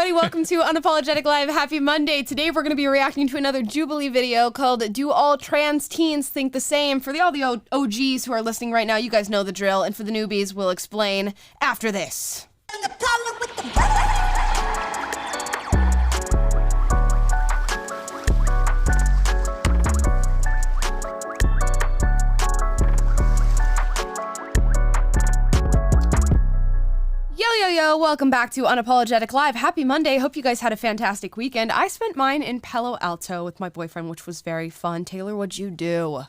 everybody. Welcome to Unapologetic Live. Happy Monday. Today we're going to be reacting to another Jubilee video called Do All Trans Teens Think the Same? For all the OGs who are listening right now, you guys know the drill. And for the newbies, we'll explain after this. Yo, welcome back to Unapologetic Live. Happy Monday. Hope you guys had a fantastic weekend. I spent mine in Palo Alto with my boyfriend, which was very fun. Taylor, what'd you do?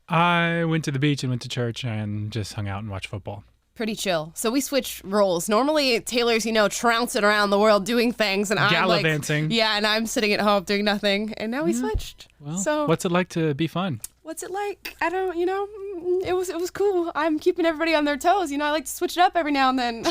I went to the beach and went to church and just hung out and watched football. Pretty chill. So we switched roles. Normally, Taylor's, trouncing around the world doing things, and I'm gallivanting. And I'm sitting at home doing nothing. And now we switched. Well, so what's it like to be fun? What's it like? I don't, it was cool. I'm keeping everybody on their toes. I like to switch it up every now and then.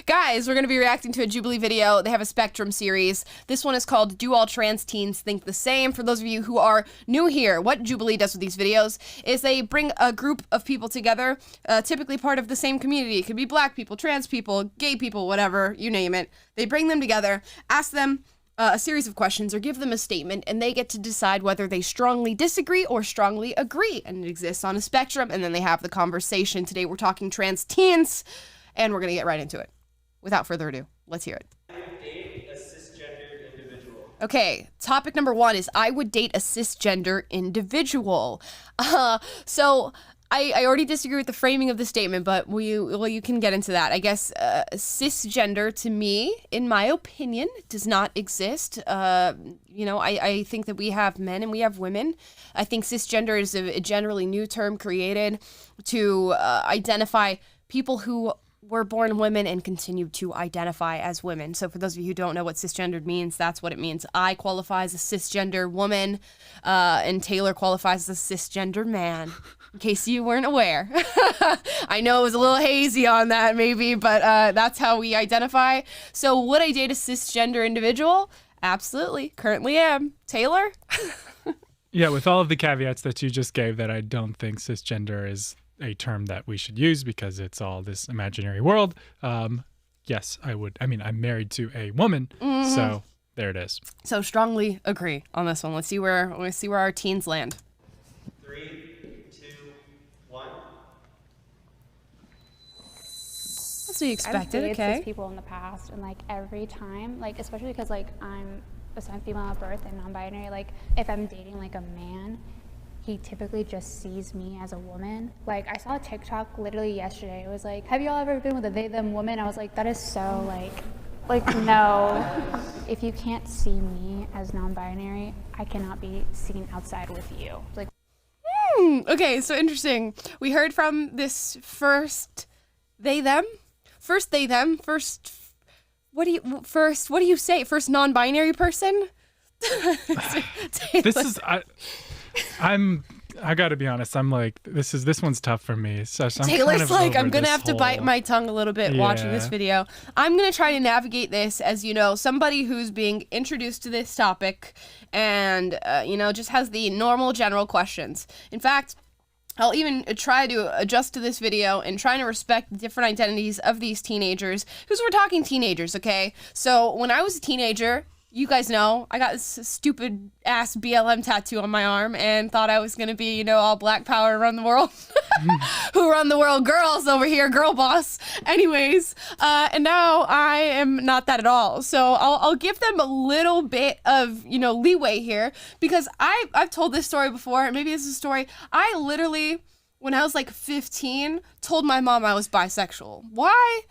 Guys, we're going to be reacting to a Jubilee video. They have a Spectrum series. This one is called Do All Trans Teens Think the Same? For those of you who are new here, what Jubilee does with these videos is they bring a group of people together, typically part of the same community. It could be black people, trans people, gay people, whatever, you name it. They bring them together, ask them a series of questions or give them a statement, and they get to decide whether they strongly disagree or strongly agree. And it exists on a spectrum, and then they have the conversation. Today we're talking trans teens, and we're going to get right into it. Without further ado, let's hear it. I would date a cisgendered individual. Okay, topic number 1 is I would date a cisgender individual. So I already disagree with the framing of the statement, but you can get into that. I guess cisgender, to me, in my opinion, does not exist. I think that we have men and we have women. I think cisgender is a generally new term created to identify people who were born women and continue to identify as women. So for those of you who don't know what cisgendered means, that's what it means. I qualify as a cisgender woman, and Taylor qualifies as a cisgender man, in case you weren't aware. I know it was a little hazy on that maybe, but that's how we identify. So would I date a cisgender individual? Absolutely. Currently am. Taylor? Yeah, with all of the caveats that you just gave, that I don't think cisgender is a term that we should use because it's all this imaginary world. Yes, I would. I mean, I'm married to a woman, so there it is. So strongly agree on this one. Let's see where our teens land. 3, 2, 1. That's what you expected. I've dated Okay. people in the past, and every time, especially because I'm a female at birth and non-binary. If I'm dating a man, he typically just sees me as a woman. I saw a TikTok literally yesterday. It was have y'all ever been with a they, them woman? I was that is so no. If you can't see me as non-binary, I cannot be seen outside with you. Okay, so interesting. We heard from this first they, them. What do you say? First non-binary person? This is I gotta be honest. I'm this one's tough for me. So I'm Taylor's kind of I'm gonna have to bite my tongue a little bit watching this video. I'm gonna try to navigate this as somebody who's being introduced to this topic and just has the normal general questions. In fact, I'll even try to adjust to this video and trying to respect the different identities of these teenagers, because we're talking teenagers, okay? So when I was a teenager, you guys know, I got this stupid ass BLM tattoo on my arm and thought I was gonna be, all black power run the world. Who run the world? Girls over here, girl boss. Anyways, and now I am not that at all. So I'll give them a little bit of, leeway here, because I've told this story before, and maybe this is a story. I literally, when I was 15, told my mom I was bisexual. Why?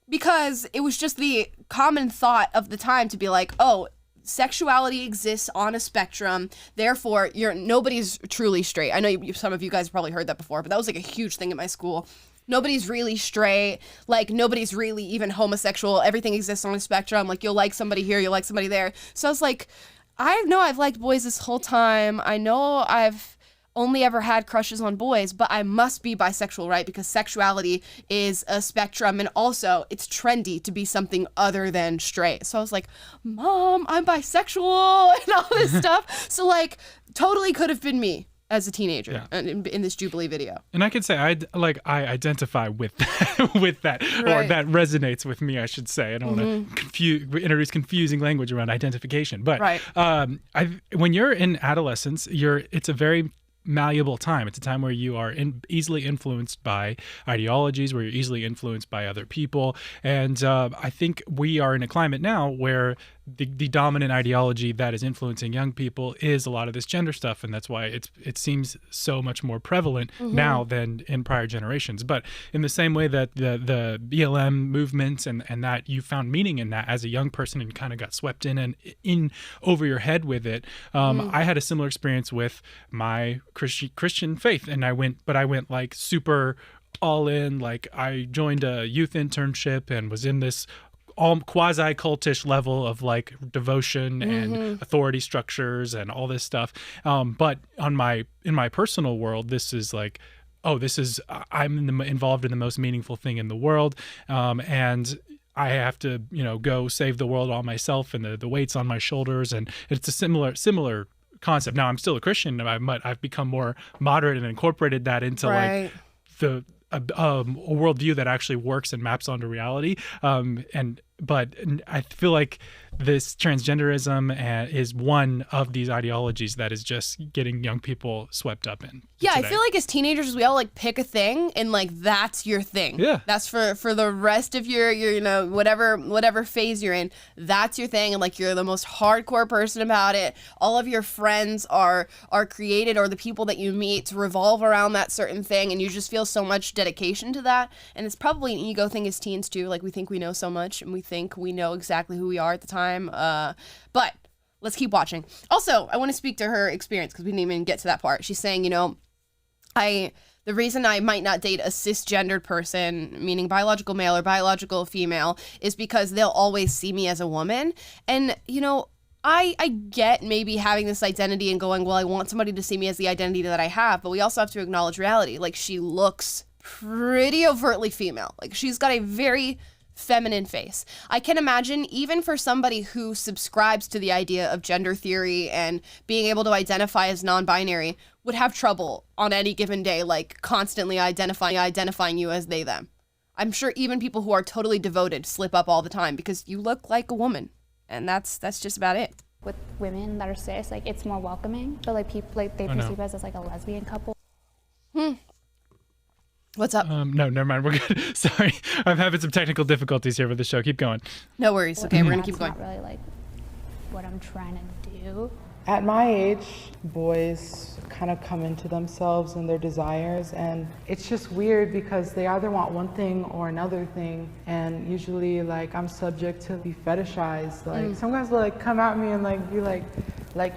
Because it was just the common thought of the time to be oh, sexuality exists on a spectrum, therefore nobody's truly straight. I know some of you guys probably heard that before, but that was a huge thing at my school. Nobody's really straight, nobody's really even homosexual. Everything exists on a spectrum. You'll like somebody here, you'll like somebody there. So I was I know I've liked boys this whole time. I know I've only ever had crushes on boys, but I must be bisexual, right? Because sexuality is a spectrum, and also it's trendy to be something other than straight. So I was Mom, I'm bisexual and all this stuff. So totally could have been me. as a teenger Yeah. in this Jubilee video. And I can say I identify with that, with that, or Right. that resonates with me, I should say. I don't want to introduce confusing language around identification, but Right. when you're in adolescence, it's a very malleable time. It's a time where you are easily influenced by ideologies, where you're easily influenced by other people. And I think we are in a climate now where the dominant ideology that is influencing young people is a lot of this gender stuff. And that's why it seems so much more prevalent now than in prior generations. But in the same way that the BLM movements and that you found meaning in that as a young person and kind of got swept in over your head with it, I had a similar experience with my Christian faith, and I went like super all in. Like I joined a youth internship and was in this all quasi cultish level of like devotion and authority structures and all this stuff. But in my personal world, this is like, I'm involved in the most meaningful thing in the world, and I have to go save the world all myself, and the weight's on my shoulders, and it's a similar concept. Now I'm still a Christian, but I've become more moderate and incorporated that into like a worldview that actually works and maps onto reality. But I feel like this transgenderism is one of these ideologies that is just getting young people swept up in. Yeah, today. I feel like as teenagers, we all like pick a thing and like that's your thing. Yeah. That's for the rest of your whatever phase you're in. That's your thing, and like you're the most hardcore person about it. All of your friends are created, or the people that you meet revolve around that certain thing, and you just feel so much dedication to that. And it's probably an ego thing as teens too. Like we think we know so much, and we think we know exactly who we are at the time. But let's keep watching. Also, I want to speak to her experience because we didn't even get to that part. She's saying, the reason I might not date a cisgendered person, meaning biological male or biological female, is because they'll always see me as a woman. And, I get maybe having this identity and going, well, I want somebody to see me as the identity that I have, but we also have to acknowledge reality. Like, she looks pretty overtly female. Like, she's got a very feminine face. I can imagine even for somebody who subscribes to the idea of gender theory and being able to identify as non-binary would have trouble on any given day, like constantly identifying you as they, them. I'm sure even people who are totally devoted slip up all the time because you look like a woman, and that's just about it. With women that are cis, like it's more welcoming, but like people like they perceive us as like a lesbian couple. What's up? No, never mind. We're good. Sorry. I'm having some technical difficulties here with the show. Keep going. No worries. Okay, we're going to keep going. That's not really like what I'm trying to do. At my age, boys kind of come into themselves and their desires, and it's just weird because they either want one thing or another thing, and usually like I'm subject to be fetishized. Like some guys will like come at me and like be like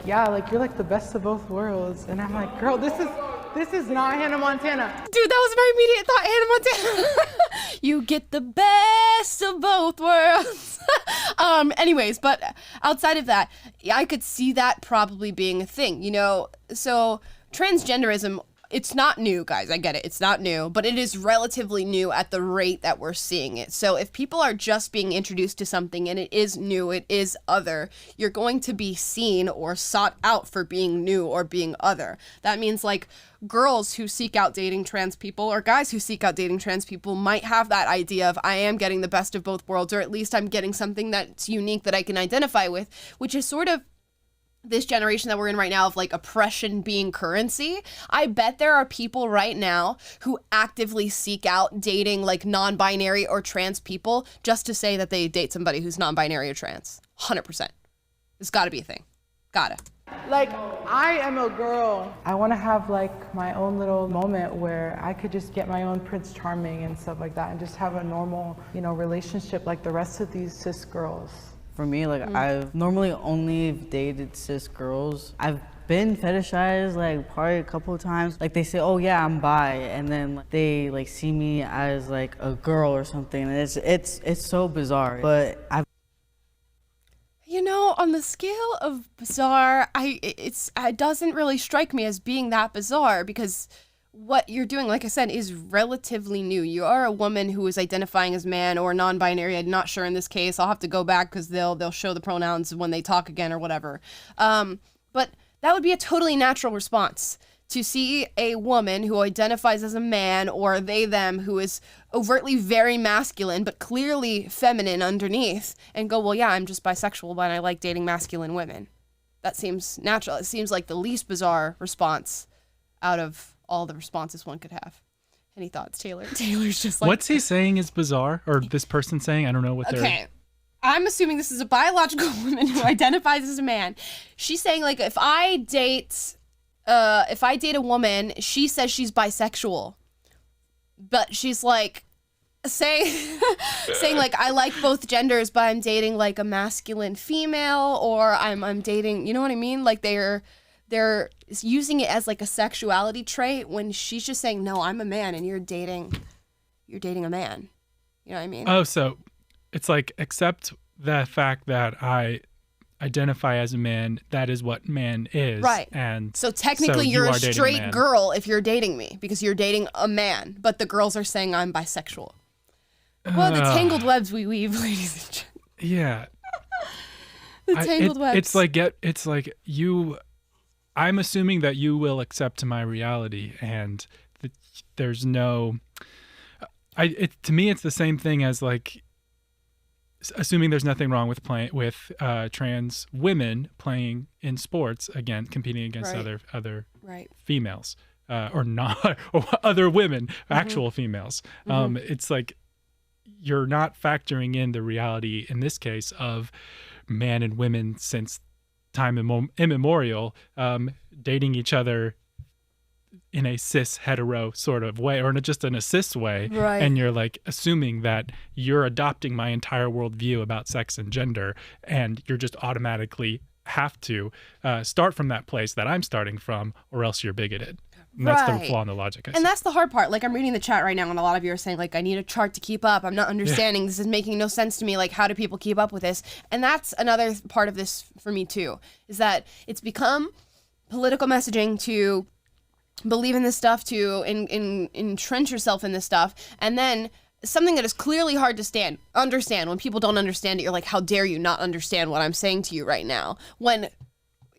yeah, like you're like the best of both worlds, and I'm like, girl, this is not Hannah Montana. Dude, that was my immediate thought, Hannah Montana. You get the best of both worlds. Anyways, but outside of that, I could see that probably being a thing, So transgenderism, it's not new, guys. I get it. It's not new, but it is relatively new at the rate that we're seeing it. So if people are just being introduced to something and it is new, it is other, you're going to be seen or sought out for being new or being other. That means like girls who seek out dating trans people or guys who seek out dating trans people might have that idea of I am getting the best of both worlds, or at least I'm getting something that's unique that I can identify with, which is sort of this generation that we're in right now of like oppression being currency. I bet there are people right now who actively seek out dating like non-binary or trans people just to say that they date somebody who's non-binary or trans. 100%. It's gotta be a thing. Gotta. Like, I am a girl. I want to have like my own little moment where I could just get my own Prince Charming and stuff like that and just have a normal, relationship like the rest of these cis girls. For me, like I've normally only dated cis girls. I've been fetishized like probably a couple of times. Like they say, oh yeah, I'm bi, and then like, they like see me as like a girl or something. And it's so bizarre. But I've on the scale of bizarre, it doesn't really strike me as being that bizarre because what you're doing, like I said, is relatively new. You are a woman who is identifying as man or non-binary. I'm not sure in this case. I'll have to go back because they'll show the pronouns when they talk again or whatever. But that would be a totally natural response to see a woman who identifies as a man or they, them, who is overtly very masculine but clearly feminine underneath and go, well, yeah, I'm just bisexual, but I like dating masculine women. That seems natural. It seems like the least bizarre response out of all the responses one could have. Any thoughts, Taylor? Taylor's just like... What's he saying is bizarre? Or this person saying? I don't know what they're... Okay. I'm assuming this is a biological woman who identifies as a man. She's saying, like, if I date a woman, she says she's bisexual, but she's like saying like, I like both genders, but I'm dating like a masculine female, or I'm dating, you know what I mean? Like they're using it as like a sexuality trait when she's just saying, no, I'm a man and you're dating a man. You know what I mean? Oh, so it's like, accept the fact that I identify as a man, that is what man is. Right. And so technically so you're you a are dating straight man. girl if you're dating me because you're dating a man, but the girls are saying I'm bisexual. Well, the tangled webs we weave, ladies and gentlemen. Yeah. The tangled webs. It's like you, I'm assuming that you will accept my reality, and that there's no, to me, it's the same thing as like, assuming there's nothing wrong with trans women playing in sports, again, competing against Right. other Right. females, or not, or other women, actual females. It's like, you're not factoring in the reality in this case of man and women since time immemorial, dating each other in a cis hetero sort of way, or just in a cis way. Right. And you're like assuming that you're adopting my entire worldview about sex and gender, and you're just automatically have to start from that place that I'm starting from, or else you're bigoted. And that's the Right. flaw in the logic. I see. And that's the hard part. Like, I'm reading the chat right now, and a lot of you are saying, like, I need a chart to keep up. I'm not understanding. This is making no sense to me. Like, how do people keep up with this? And that's another part of this for me, too, is that it's become political messaging to believe in this stuff, to entrench yourself in this stuff. And then something that is clearly hard to understand. When people don't understand it, you're like, how dare you not understand what I'm saying to you right now? When...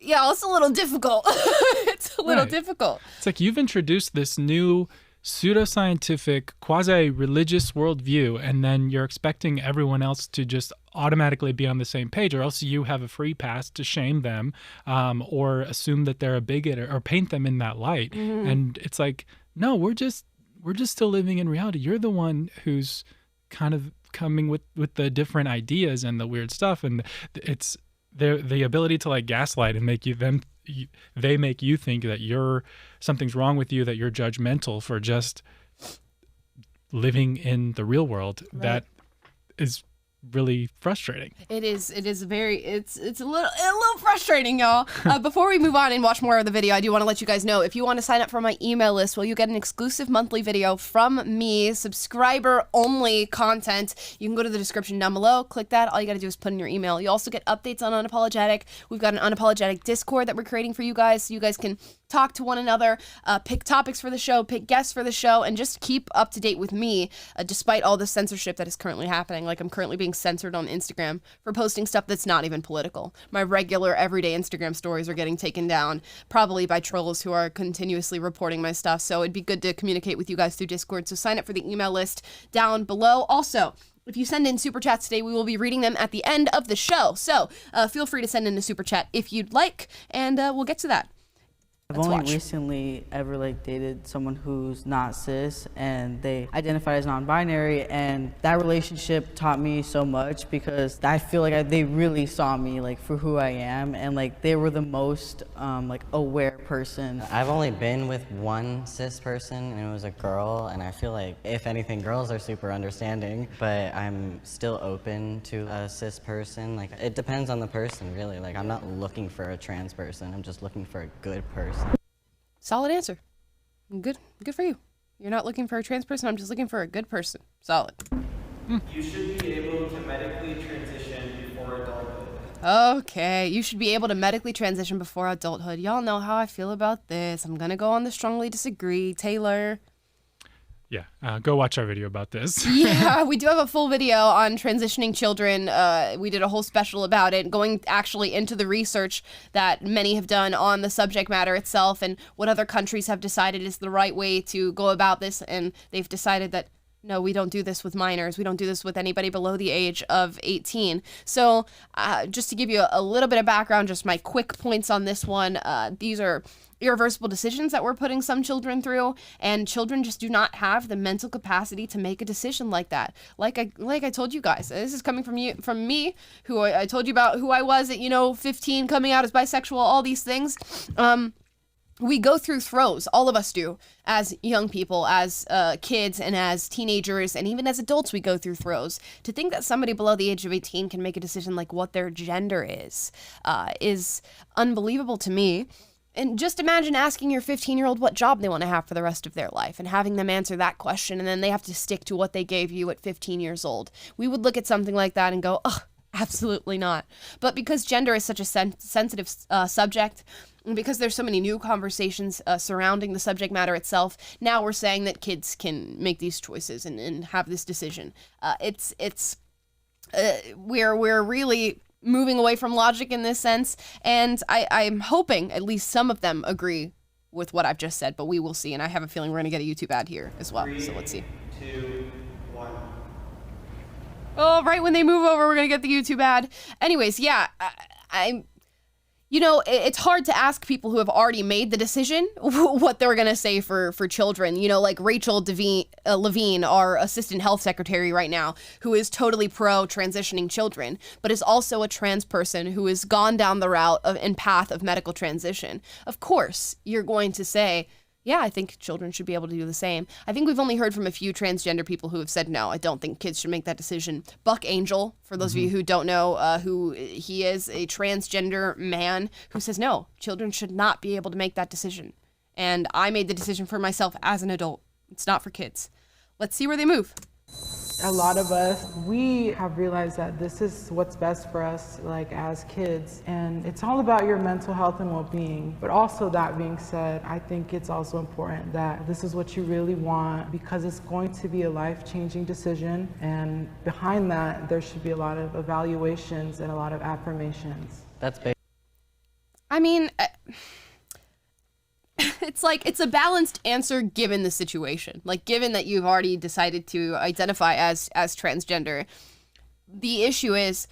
yeah, it's a little difficult. It's a little difficult. It's like you've introduced this new pseudoscientific, quasi-religious worldview, and then you're expecting everyone else to just automatically be on the same page, or else you have a free pass to shame them, or assume that they're a bigot, or paint them in that light. And it's like, no, we're just still living in reality. You're the one who's kind of coming with the different ideas and the weird stuff, and it's the ability to like gaslight and make they make you think that something's wrong with you, that you're judgmental for just living in the real world. Right. That is really frustrating. It's a little frustrating, y'all. Before we move on and watch more of the video, I do want to let you guys know, if you want to sign up for my email list, well, you get an exclusive monthly video from me, subscriber only content. You can go to the description down below, click that. All you got to do is put in your email. You also get updates on Unapologetic. We've got an Unapologetic Discord that we're creating for you guys, so you guys can talk to one another, pick topics for the show, pick guests for the show, and just keep up to date with me, despite all the censorship that is currently happening. Like, I'm currently being censored on Instagram for posting stuff that's not even political. My regular everyday Instagram stories are getting taken down, probably by trolls who are continuously reporting my stuff. So it'd be good to communicate with you guys through Discord. So sign up for the email list down below. Also, if you send in super chats today, we will be reading them at the end of the show. So feel free to send in a super chat if you'd like, and we'll get to that. I've only recently ever like dated someone who's not cis, and they identify as non-binary, and that relationship taught me so much because I feel like they really saw me like for who I am, and like they were the most like aware person. I've only been with one cis person, and it was a girl, and I feel like if anything, girls are super understanding, but I'm still open to a cis person. Like, it depends on the person, really. Like, I'm not looking for a trans person, I'm just looking for a good person. Solid answer. Good for you. You're not looking for a trans person. I'm just looking for a good person. Solid. You should be able to medically transition before adulthood. Okay, you should be able to medically transition before adulthood. Y'all know how I feel about this. I'm gonna go on the strongly disagree. Taylor. Yeah, go watch our video about this. Yeah, we do have a full video on transitioning children. We did a whole special about it, going actually into the research that many have done on the subject matter itself and what other countries have decided is the right way to go about this. And they've decided that, no, we don't do this with minors. We don't do this with anybody below the age of 18. So just to give you a little bit of background, just my quick points on this one, these are irreversible decisions that we're putting some children through, and children just do not have the mental capacity to make a decision like that. Like I told you guys, this is coming from me, who I told you about who I was at 15, coming out as bisexual, all these things. We go through throes, all of us do, as young people, as kids, and as teenagers, and even as adults, we go through throes. To think that somebody below the age of 18 can make a decision like what their gender is unbelievable to me. And just imagine asking your 15-year-old what job they want to have for the rest of their life and having them answer that question, and then they have to stick to what they gave you at 15 years old. We would look at something like that and go, ugh, absolutely not. But because gender is such a sensitive subject, and because there's so many new conversations surrounding the subject matter itself, now we're saying that kids can make these choices and have this decision. We're really moving away from logic in this sense, and I'm hoping at least some of them agree with what I've just said, but we will see, and I have a feeling we're going to get a YouTube ad here as well, so let's see. 2, 1. Oh, right when they move over, we're going to get the YouTube ad. Anyways, yeah, it's hard to ask people who have already made the decision what they're going to say for children. Like Rachel Levine, our assistant health secretary right now, who is totally pro transitioning children, but is also a trans person who has gone down the route and path of medical transition. Of course, you're going to say, yeah, I think children should be able to do the same. I think we've only heard from a few transgender people who have said, no, I don't think kids should make that decision. Buck Angel, for those of you who don't know who he is, a transgender man who says, no, children should not be able to make that decision. And I made the decision for myself as an adult. It's not for kids. Let's see where they move. A lot of us, we have realized that this is what's best for us, like as kids, and it's all about your mental health and well-being. But also, that being said, I think it's also important that this is what you really want, because it's going to be a life-changing decision, and behind that, there should be a lot of evaluations and a lot of affirmations. That's big. I mean, it's a balanced answer given the situation. Like, given that you've already decided to identify as transgender, the issue is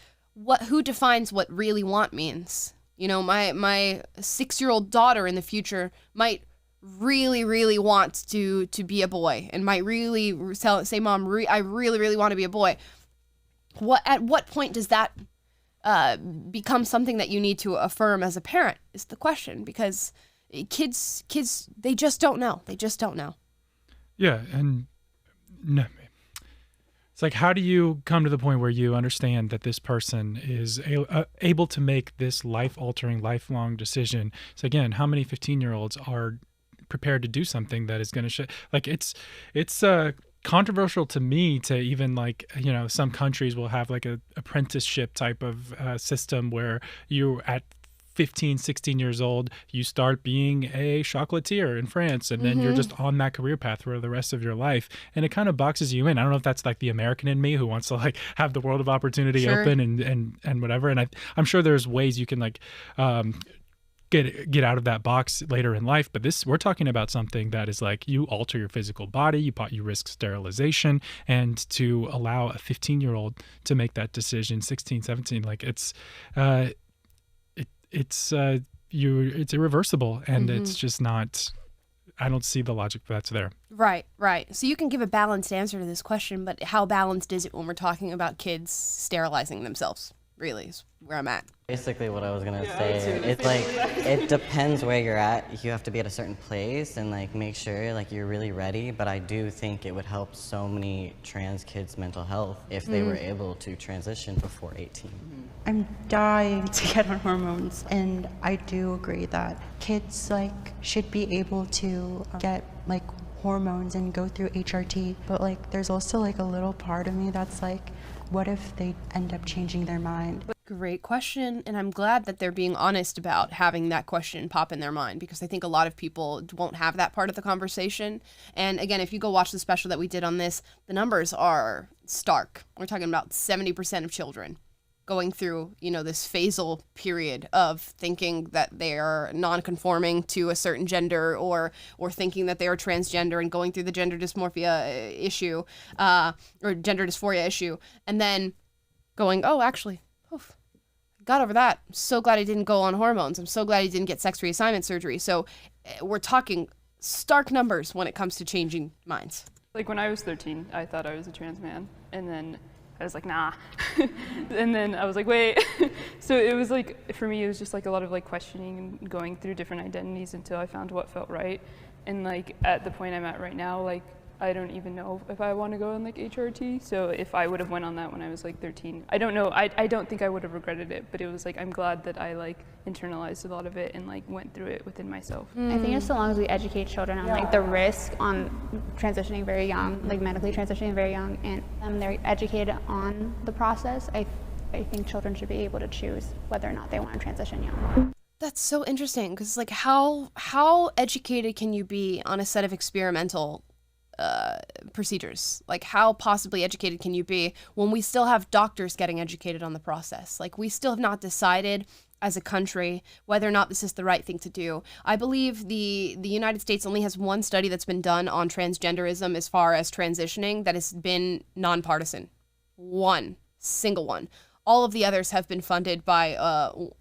who defines what really want means. My 6-year-old daughter in the future might really, really want to be a boy, and might really say, Mom, I really, really want to be a boy. At what point does that become something that you need to affirm as a parent is the question, because kids, they just don't know. They just don't know. Yeah, and no, it's like, how do you come to the point where you understand that this person is able to make this life-altering, lifelong decision? So again, how many 15-year-olds are prepared to do something that is going to it's controversial to me to even some countries will have like a apprenticeship type of system where you at 15, 16 years old, you start being a chocolatier in France, and then you're just on that career path for the rest of your life. And it kind of boxes you in. I don't know if that's like the American in me who wants to have the world of opportunity open and whatever. And I'm sure there's ways you can get out of that box later in life. But we're talking about something that is like, you alter your physical body, you risk sterilization, and to allow a 15-year-old to make that decision, 16, 17, it's irreversible, and it's just not. I don't see the logic that's there. Right. So you can give a balanced answer to this question, but how balanced is it when we're talking about kids sterilizing themselves? Really is where I'm at. Basically what I was gonna say, it's like, it depends where you're at. You have to be at a certain place and make sure you're really ready, but I do think it would help so many trans kids' mental health if they were able to transition before 18. I'm dying to get on hormones, and I do agree that kids should be able to get hormones and go through HRT, but there's also a little part of me that's what if they end up changing their mind? Great question. And I'm glad that they're being honest about having that question pop in their mind, because I think a lot of people won't have that part of the conversation. And again, if you go watch the special that we did on this, the numbers are stark. We're talking about 70% of children going through, this phasal period of thinking that they are non-conforming to a certain gender, or thinking that they are transgender, and going through the gender dysmorphia issue, or gender dysphoria issue, and then going, oh, actually, oof, got over that. I'm so glad I didn't go on hormones. I'm so glad I didn't get sex reassignment surgery. So we're talking stark numbers when it comes to changing minds. Like when I was 13, I thought I was a trans man, and then I was like, nah. And then I was like, wait. So it was like, for me, it was just like a lot of like questioning and going through different identities until I found what felt right. And like at the point I'm at right now, like I don't even know if I want to go on like HRT. So if I would have went on that when I was like 13, I don't know. I don't think I would have regretted it, but it was like, I'm glad that I like internalized a lot of it and like went through it within myself. I think just so long as we educate children on like the risk on transitioning very young, like medically transitioning very young, and they're educated on the process, I think children should be able to choose whether or not they want to transition young. That's so interesting, because like how educated can you be on a set of experimental procedures? Like how possibly educated can you be when we still have doctors getting educated on the process? Like we still have not decided as a country whether or not this is the right thing to do. I believe the United States only has one study that's been done on transgenderism as far as transitioning that has been nonpartisan. One single one. All of the others have been funded by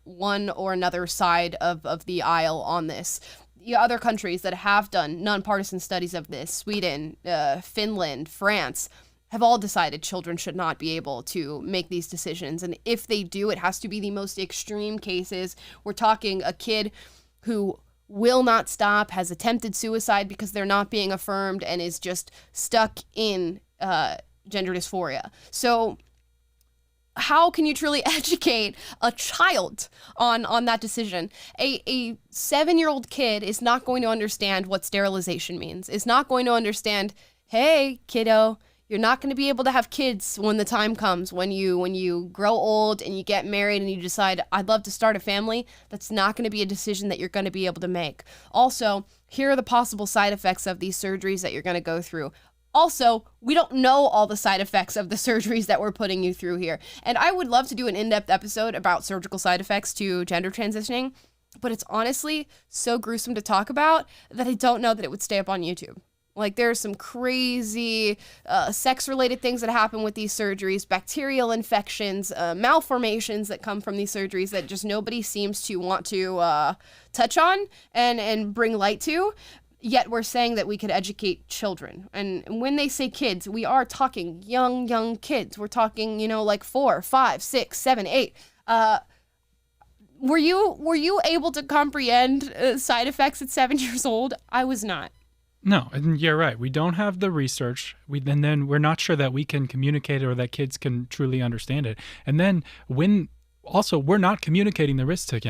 one or another side of the aisle on this. The other countries that have done nonpartisan studies of this, Sweden, Finland, France, have all decided children should not be able to make these decisions. And if they do, it has to be the most extreme cases. We're talking a kid who will not stop, has attempted suicide because they're not being affirmed, and is just stuck in gender dysphoria. So how can you truly educate a child on that decision? A 7-year-old kid is not going to understand what sterilization means. Is not going to understand, hey, kiddo, you're not going to be able to have kids when the time comes, when you grow old and you get married and you decide, I'd love to start a family. That's not going to be a decision that you're going to be able to make. Also, here are the possible side effects of these surgeries that you're going to go through. Also, we don't know all the side effects of the surgeries that we're putting you through here. And I would love to do an in-depth episode about surgical side effects to gender transitioning, but it's honestly so gruesome to talk about that I don't know that it would stay up on YouTube. Like there's some crazy sex-related things that happen with these surgeries, bacterial infections, malformations that come from these surgeries that just nobody seems to want to touch on and bring light to. Yet we're saying that we could educate children. And when they say kids, we are talking young kids. We're talking, like 4, 5, 6, 7, 8. Were you able to comprehend side effects at 7 years old? I was not. No, and you're right. We don't have the research. And then we're not sure that we can communicate or that kids can truly understand it. And then also, we're not communicating the risks to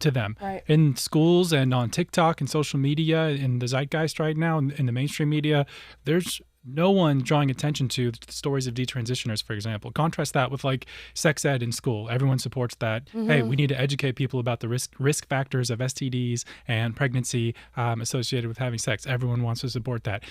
them. Right. In schools and on TikTok and social media, in the zeitgeist right now, in the mainstream media, there's no one drawing attention to the stories of detransitioners, for example. Contrast that with like sex ed in school. Everyone supports that. Mm-hmm. Hey, we need to educate people about the risk factors of STDs and pregnancy associated with having sex. Everyone wants to support that.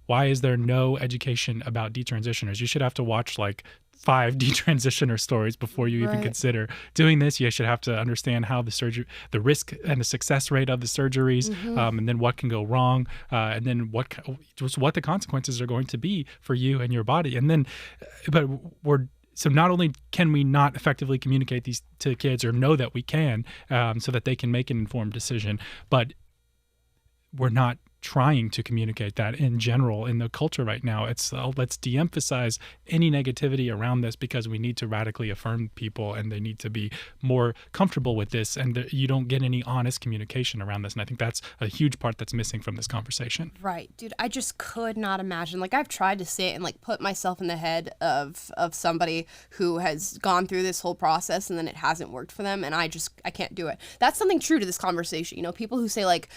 Why is there no education about detransitioners? You should have to watch like 5 detransitioner stories before you even consider doing this. You should have to understand how the risk and the success rate of the surgeries, and then what can go wrong, and then what the consequences are going to be for you and your body. And then, so not only can we not effectively communicate these to kids or know that we can, so that they can make an informed decision, but we're not trying to communicate that in general in the culture right now. It's let's de-emphasize any negativity around this because we need to radically affirm people and they need to be more comfortable with this, and you don't get any honest communication around this. And I think that's a huge part that's missing from this conversation. Right, dude. I just could not imagine. Like I've tried to sit and like put myself in the head of somebody who has gone through this whole process and then it hasn't worked for them, and I can't do it. That's something true to this conversation. People who say like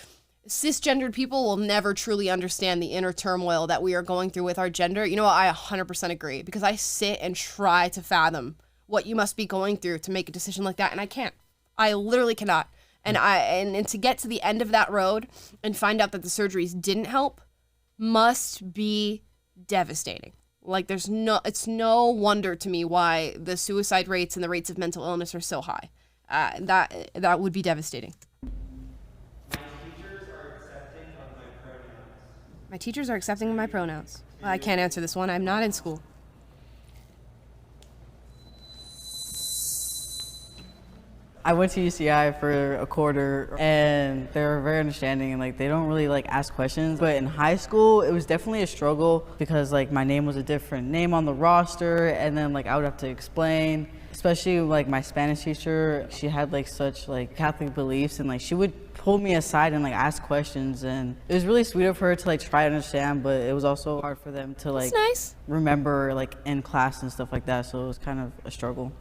cisgendered people will never truly understand the inner turmoil that we are going through with our gender. I 100% agree, because I sit and try to fathom what you must be going through to make a decision like that, and I can't. I literally cannot. And and to get to the end of that road and find out that the surgeries didn't help must be devastating. Like it's no wonder to me why the suicide rates and the rates of mental illness are so high. That would be devastating. My teachers are accepting of my pronouns. I can't answer this one. I'm not in school. I went to UCI for a quarter, and they were very understanding, and like they don't really like ask questions. But in high school, it was definitely a struggle because like my name was a different name on the roster, and then like I would have to explain. Especially like my Spanish teacher, she had like such like Catholic beliefs, and like she would pull me aside and like ask questions, and it was really sweet of her to like try to understand, but it was also hard for them to like remember like in class and stuff like that. So it was kind of a struggle.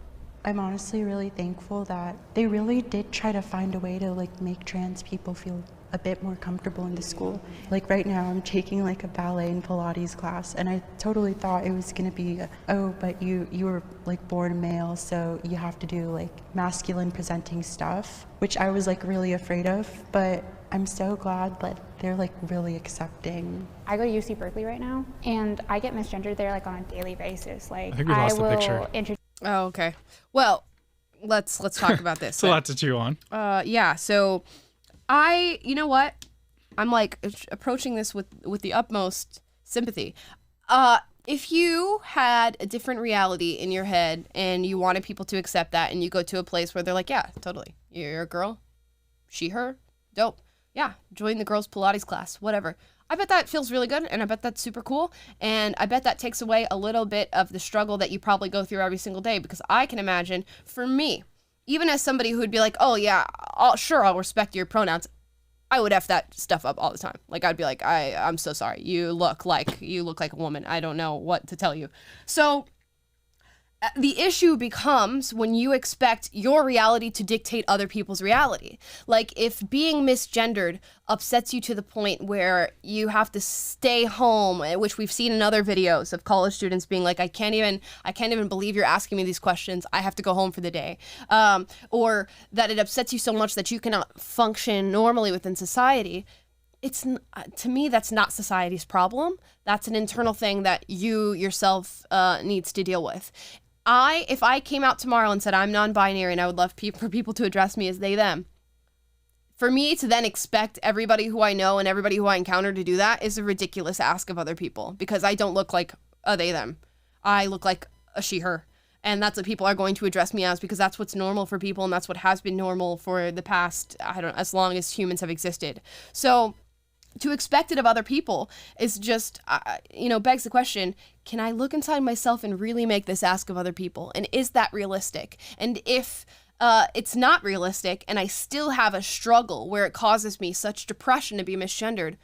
I'm honestly really thankful that they really did try to find a way to like make trans people feel a bit more comfortable in the school. Like right now I'm taking like a ballet and Pilates class, and I totally thought it was gonna be, oh, but you were like born male, so you have to do like masculine presenting stuff, which I was like really afraid of, but I'm so glad that they're like really accepting. I go to UC Berkeley right now, and I get misgendered there like on a daily basis. Like I think we lost the picture. Oh, okay. Well, let's talk about this. It's a lot to chew on. Yeah. So, you know what? I'm like approaching this with the utmost sympathy. If you had a different reality in your head and you wanted people to accept that, and you go to a place where they're like, yeah, totally, you're a girl, she, her, dope. Yeah, join the girls' Pilates class, whatever. I bet that feels really good, and I bet that's super cool, and I bet that takes away a little bit of the struggle that you probably go through every single day, because I can imagine, for me, even as somebody who would be like, oh yeah, I'll respect your pronouns, I would F that stuff up all the time. Like, I'd be like, I'm so sorry, you look like a woman, I don't know what to tell you. So the issue becomes when you expect your reality to dictate other people's reality. Like, if being misgendered upsets you to the point where you have to stay home, which we've seen in other videos of college students being like, I can't even believe you're asking me these questions, I have to go home for the day. Or that it upsets you so much that you cannot function normally within society. To me, that's not society's problem. That's an internal thing that you yourself needs to deal with. If I came out tomorrow and said I'm non-binary and I would love for people to address me as they, them, for me to then expect everybody who I know and everybody who I encounter to do that is a ridiculous ask of other people, because I don't look like a they, them. I look like a she, her. And that's what people are going to address me as, because that's what's normal for people, and that's what has been normal for the past, as long as humans have existed. So to expect it of other people is just, begs the question, can I look inside myself and really make this ask of other people? And is that realistic? And if it's not realistic and I still have a struggle where it causes me such depression to be misgendered,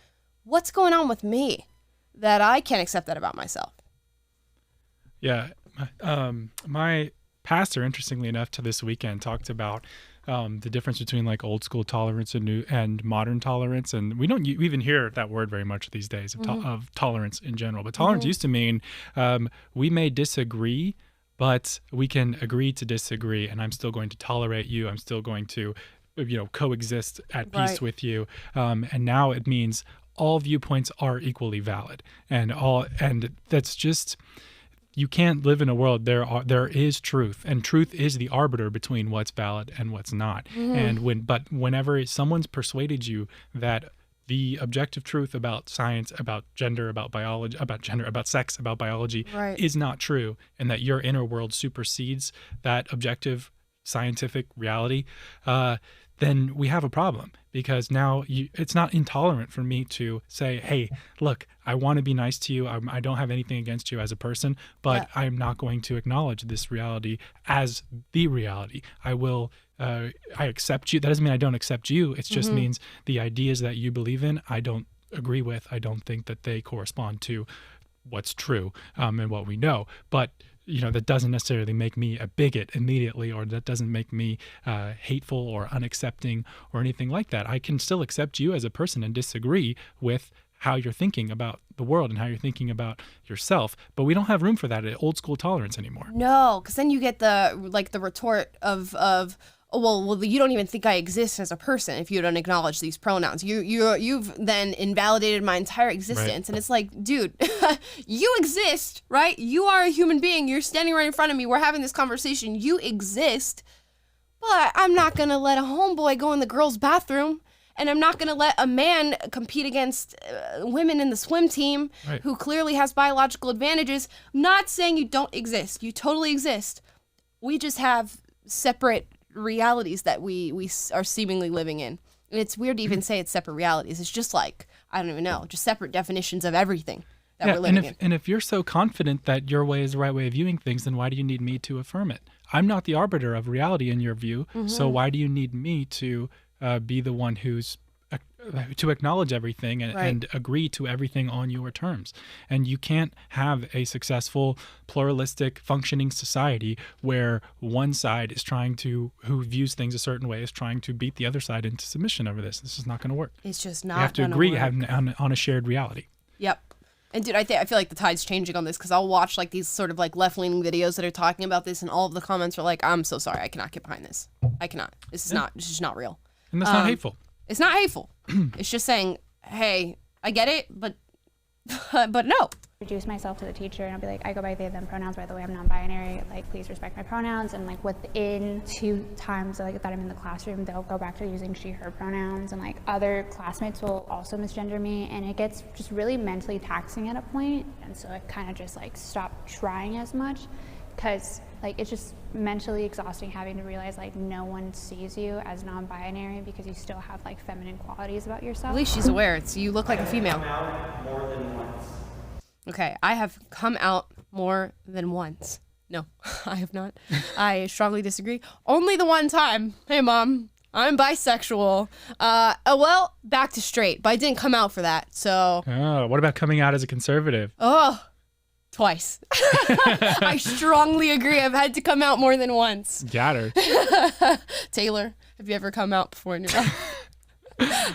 what's going on with me that I can't accept that about myself? Yeah. My pastor, interestingly enough, to this weekend talked about the difference between like old school tolerance and modern tolerance. And we don't even hear that word very much these days of tolerance in general. But tolerance used to mean we may disagree, but we can agree to disagree, and I'm still going to tolerate you. I'm still going to, coexist at peace with you. And now it means all viewpoints are equally valid, and that's just. You can't live in a world there is truth, and truth is the arbiter between what's valid and what's not. And whenever someone's persuaded you that the objective truth about science, about gender, about biology, about sex, about biology is not true, and that your inner world supersedes that objective scientific reality, then we have a problem, because now it's not intolerant for me to say, hey, look, I want to be nice to you. I don't have anything against you as a person, but I'm not going to acknowledge this reality as the reality. I accept you. That doesn't mean I don't accept you. It just means the ideas that you believe in, I don't agree with. I don't think that they correspond to what's true and what we know. But that doesn't necessarily make me a bigot immediately, or that doesn't make me hateful or unaccepting or anything like that. I can still accept you as a person and disagree with how you're thinking about the world and how you're thinking about yourself. But we don't have room for that at old school tolerance anymore. No, because then you get the retort of oh, well, you don't even think I exist as a person if you don't acknowledge these pronouns. You've then invalidated my entire existence. Right. And it's like, dude, you exist, right? You are a human being. You're standing right in front of me. We're having this conversation. You exist, but I'm not going to let a homeboy go in the girls' bathroom. And I'm not going to let a man compete against women in the swim team who clearly has biological advantages. I'm not saying you don't exist. You totally exist. We just have separate realities that we are seemingly living in. And it's weird to even say it's separate realities. It's just like, I don't even know, just separate definitions of everything that we're living in. And if you're so confident that your way is the right way of viewing things, then why do you need me to affirm it? I'm not the arbiter of reality in your view, so why do you need me to be the one who's to acknowledge everything and agree to everything on your terms? And you can't have a successful, pluralistic, functioning society where one side is who views things a certain way, is trying to beat the other side into submission over this. This is not going to work. It's just not. You have to agree on a shared reality. Yep. And dude, I feel like the tide's changing on this because I'll watch like these sort of like left-leaning videos that are talking about this, and all of the comments are like, "I'm so sorry, I cannot get behind this. I cannot. This is not real." And that's not hateful. It's not hateful. It's just saying, hey, I get it, but but no. Introduce myself to the teacher and I'll be like, I go by they, them pronouns. By the way, I'm non-binary. Like, please respect my pronouns. And like within 2 times like that I'm in the classroom, they'll go back to using she, her pronouns. And like other classmates will also misgender me. And it gets just really mentally taxing at a point. And so I kind of just like stop trying as much because like it's just mentally exhausting having to realize like no one sees you as non-binary because you still have like feminine qualities about yourself. At least she's aware. It's you look like a female. Come out more than once. Okay, I have come out more than once. No, I have not. I strongly disagree. Only the one time. Hey, Mom, I'm bisexual. Well, back to straight, but I didn't come out for that, so. Oh, what about coming out as a conservative? Oh, twice. I strongly agree. I've had to come out more than once. Got her. Taylor, have you ever come out before in your life?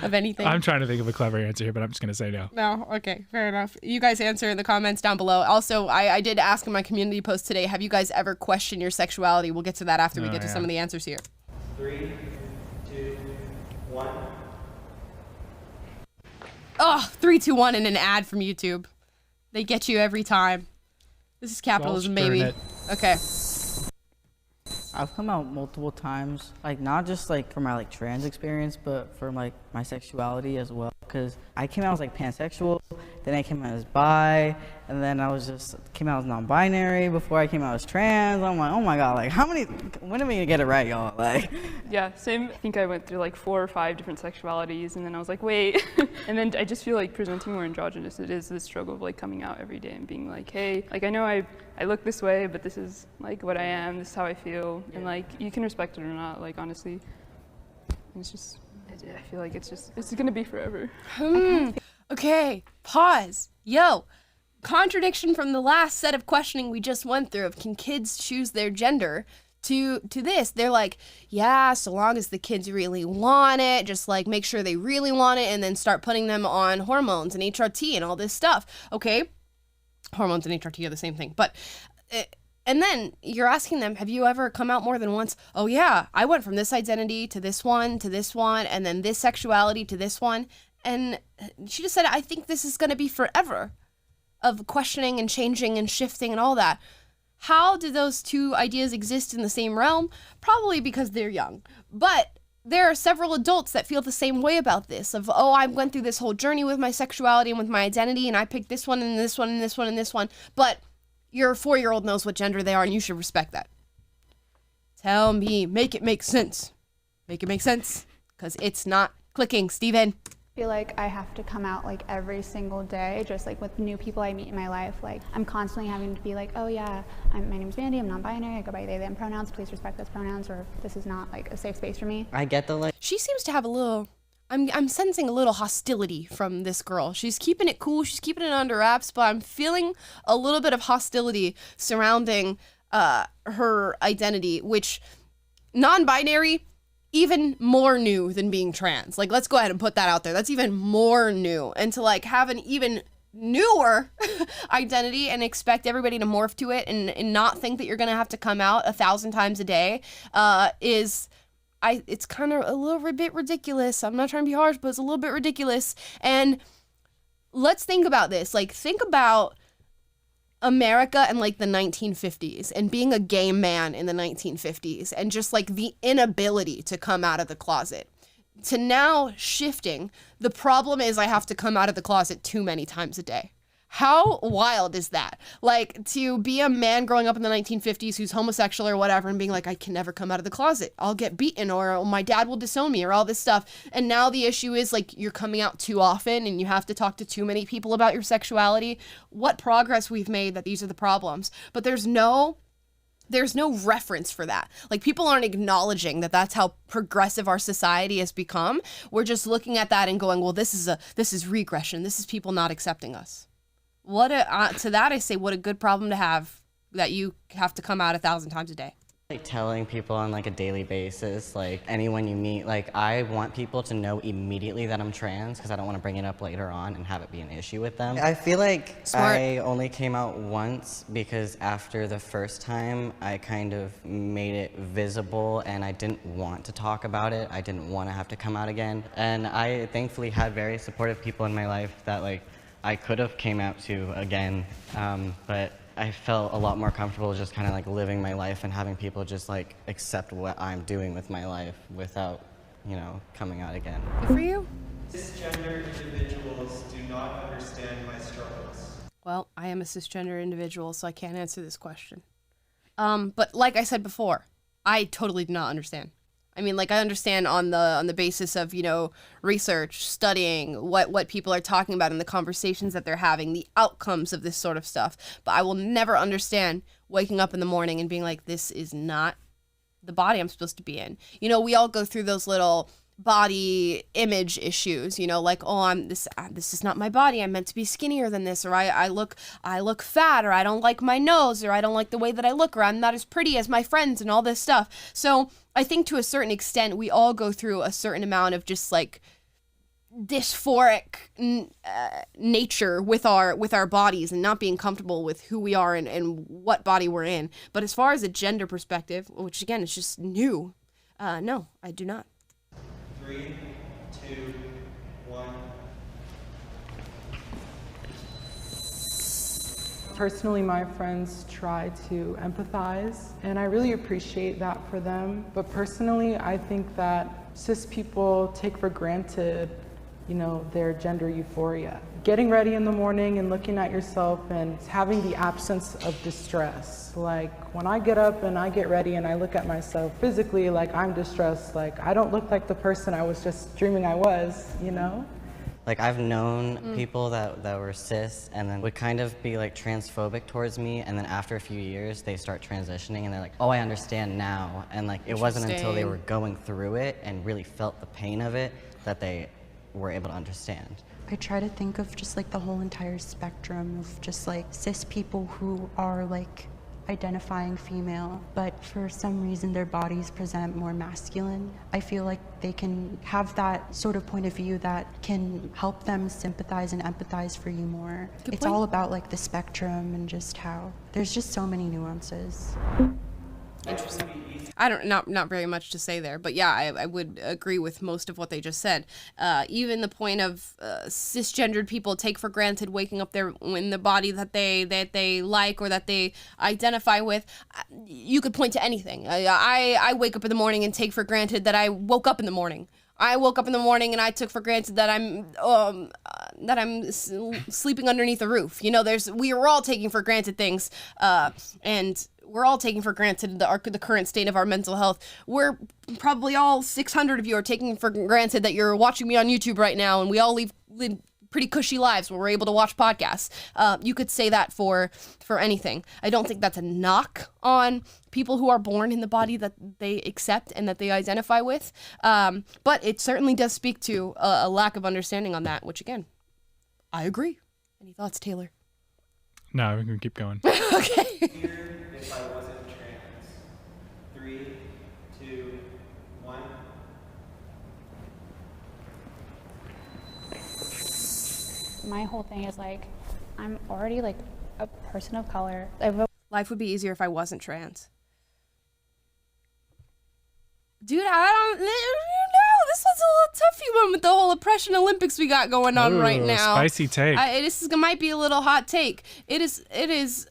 Of anything? I'm trying to think of a clever answer here, but I'm just going to say no. No? Okay, fair enough. You guys answer in the comments down below. Also, I did ask in my community post today, have you guys ever questioned your sexuality? We'll get to that after we get to some of the answers here. 3, 2, 1. Oh, 3, 2, 1 and an ad from YouTube. They get you every time. This is capitalism, baby. Okay. I've come out multiple times, like not just like for my like trans experience, but for like my sexuality as well. Because I came out as like pansexual, then I came out as bi, and then I came out as non-binary before I came out as trans. I'm like, oh my god, like when are we gonna get it right, y'all? Like. Yeah, same. I think I went through like 4 or 5 different sexualities, and then I was like, wait. And then I just feel like presenting more androgynous. It is this struggle of like coming out every day and being like, hey, like I know I look this way, but this is like what I am. This is how I feel, and like you can respect it or not. Like honestly, it's just. I feel like it's gonna be forever. Okay, pause. Yo, contradiction from the last set of questioning we just went through of can kids choose their gender to this. They're like, yeah, so long as the kids really want it, just like make sure they really want it and then start putting them on hormones and HRT and all this stuff. Okay, hormones and HRT are the same thing, but and then you're asking them, have you ever come out more than once? Oh yeah, I went from this identity to this one, and then this sexuality to this one. And she just said, I think this is going to be forever of questioning and changing and shifting and all that. How do those 2 ideas exist in the same realm? Probably because they're young. But there are several adults that feel the same way about this of, oh, I went through this whole journey with my sexuality and with my identity, and I picked this one and this one and this one and this one. But your 4-year-old knows what gender they are, and you should respect that. Tell me, make it make sense. Make it make sense, because it's not clicking, Steven. I feel like I have to come out like every single day, just like with new people I meet in my life. Like I'm constantly having to be like, oh yeah, my name is Mandy, I'm non-binary, I go by they, them pronouns, please respect those pronouns, or this is not like a safe space for me. I get the like. She seems to have a little, I'm sensing a little hostility from this girl. She's keeping it cool, she's keeping it under wraps, but I'm feeling a little bit of hostility surrounding her identity, which non-binary, even more new than being trans. Like, let's go ahead and put that out there. That's even more new. And to like have an even newer identity and expect everybody to morph to it and not think that you're gonna have to come out 1,000 times a day it's kind of a little bit ridiculous. I'm not trying to be harsh, but it's a little bit ridiculous. And let's think about this. Like, think about America in like the 1950s and being a gay man in the 1950s and just like the inability to come out of the closet to now shifting. The problem is I have to come out of the closet too many times a day. How wild is that? Like, to be a man growing up in the 1950s who's homosexual or whatever and being like, I can never come out of the closet. I'll get beaten, or my dad will disown me, or all this stuff. And now the issue is like you're coming out too often and you have to talk to too many people about your sexuality. What progress we've made that these are the problems. But there's no reference for that. Like, people aren't acknowledging that that's how progressive our society has become. We're just looking at that and going, well, this is regression. This is people not accepting us. To that I say, what a good problem to have, that you have to come out 1,000 times a day. Like, telling people on like a daily basis, like anyone you meet, like I want people to know immediately that I'm trans because I don't want to bring it up later on and have it be an issue with them. I feel like Smart. I only came out once because after the first time I kind of made it visible and I didn't want to talk about it. I didn't want to have to come out again. And I thankfully had very supportive people in my life that like I could have came out to again, but I felt a lot more comfortable just kind of like living my life and having people just like accept what I'm doing with my life without, you know, coming out again. Good for you. Cisgender individuals do not understand my struggles. Well, I am a cisgender individual, so I can't answer this question. But like I said before, I totally do not understand. I mean, like, I understand on the basis of, you know, research, studying what people are talking about in the conversations that they're having, the outcomes of this sort of stuff. But I will never understand waking up in the morning and being like, this is not the body I'm supposed to be in. You know, we all go through those little body image issues, you know, like, oh, this is not my body. I'm meant to be skinnier than this, or I look fat, or I don't like my nose, or I don't like the way that I look, or I'm not as pretty as my friends, and all this stuff. So I think to a certain extent, we all go through a certain amount of just like dysphoric nature with our bodies and not being comfortable with who we are and what body we're in. But as far as a gender perspective, which again is just new, no, I do not. 3, 2, 1. Personally, my friends try to empathize, and I really appreciate that for them. But personally, I think that cis people take for granted, you know, their gender euphoria. Getting ready in the morning and looking at yourself and having the absence of distress. Like, when I get up and I get ready and I look at myself physically, like, I'm distressed. Like, I don't look like the person I was just dreaming I was, you know? Like, I've known people that were cis and then would kind of be like transphobic towards me, and then after a few years they start transitioning and they're like, oh, I understand now. And like, it wasn't until they were going through it and really felt the pain of it that they were able to understand. I try to think of just like the whole entire spectrum of just like cis people who are like identifying female, but for some reason their bodies present more masculine. I feel like they can have that sort of point of view that can help them sympathize and empathize for you more. Good It's point. all about like the spectrum and just how there's just so many nuances. Interesting. Not very much to say there, but yeah, I would agree with most of what they just said. Even the point of cisgendered people take for granted waking up there in the body that they like or that they identify with. You could point to anything. I wake up in the morning and take for granted that I woke up in the morning. I woke up in the morning and I took for granted that I'm sleeping underneath a roof. You know, we are all taking for granted things, and we're all taking for granted the current state of our mental health. We're probably all 600 of you are taking for granted that you're watching me on YouTube right now, and we all live pretty cushy lives where we're able to watch podcasts. You could say that for anything. I don't think that's a knock on people who are born in the body that they accept and that they identify with. But it certainly does speak to a lack of understanding on that, which again, I agree. Any thoughts, Taylor? No, we can keep going. Okay. If I wasn't trans. 3, 2, 1. my whole thing is like, I'm already like a person of color. Life would be easier if I wasn't trans. Dude, I don't know. This was a little toughy one with the whole oppression Olympics we got going on right now. Spicy take. Might be a little hot take. It is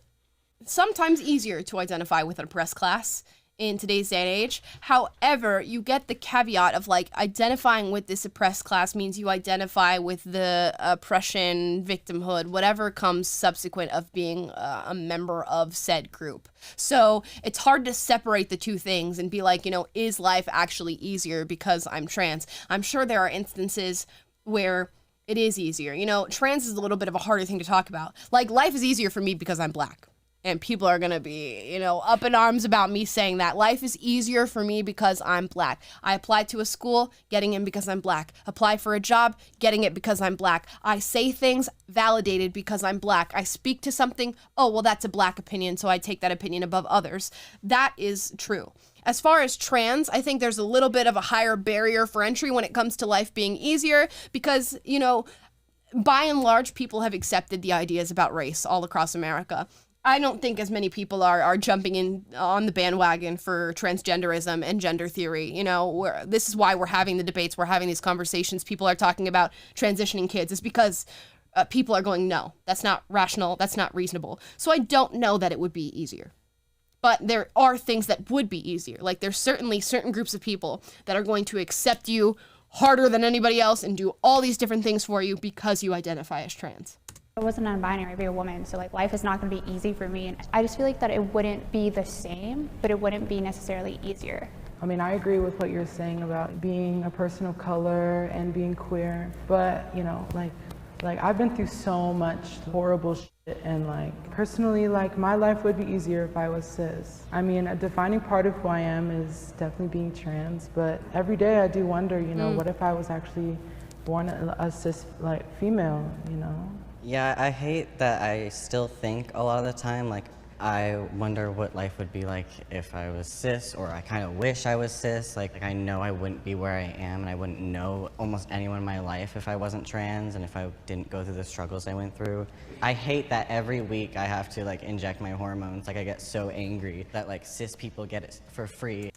sometimes easier to identify with an oppressed class in today's day and age. However, you get the caveat of like identifying with this oppressed class means you identify with the oppression, victimhood, whatever comes subsequent of being a member of said group. So it's hard to separate the two things and be like, is life actually easier because I'm trans? I'm sure there are instances where it is easier. Trans is a little bit of a harder thing to talk about. Like, life is easier for me because I'm black. And people are going to be, up in arms about me saying that. Life is easier for me because I'm black. I applied to a school, getting in because I'm black. Apply for a job, getting it because I'm black. I say things, validated because I'm black. I speak to something, oh, well, that's a black opinion, so I take that opinion above others. That is true. As far as trans, I think there's a little bit of a higher barrier for entry when it comes to life being easier because, by and large, people have accepted the ideas about race all across America. I don't think as many people are jumping in on the bandwagon for transgenderism and gender theory. This is why we're having the debates, we're having these conversations. People are talking about transitioning kids. It's because people are going, no, that's not rational, that's not reasonable. So I don't know that it would be easier. But there are things that would be easier. Like, there's certainly certain groups of people that are going to accept you harder than anybody else and do all these different things for you because you identify as trans. I wasn't non-binary, I'd be a woman, so like life is not going to be easy for me. And I just feel like that it wouldn't be the same, but it wouldn't be necessarily easier. I mean, I agree with what you're saying about being a person of color and being queer, but like I've been through so much horrible shit, and like personally, like my life would be easier if I was cis. I mean, a defining part of who I am is definitely being trans, but every day I do wonder, what if I was actually born a cis like female, Yeah, I hate that I still think a lot of the time, like, I wonder what life would be like if I was cis, or I kind of wish I was cis. Like, I know I wouldn't be where I am, and I wouldn't know almost anyone in my life if I wasn't trans, and if I didn't go through the struggles I went through. I hate that every week I have to, like, inject my hormones. Like, I get so angry that, like, cis people get it for free.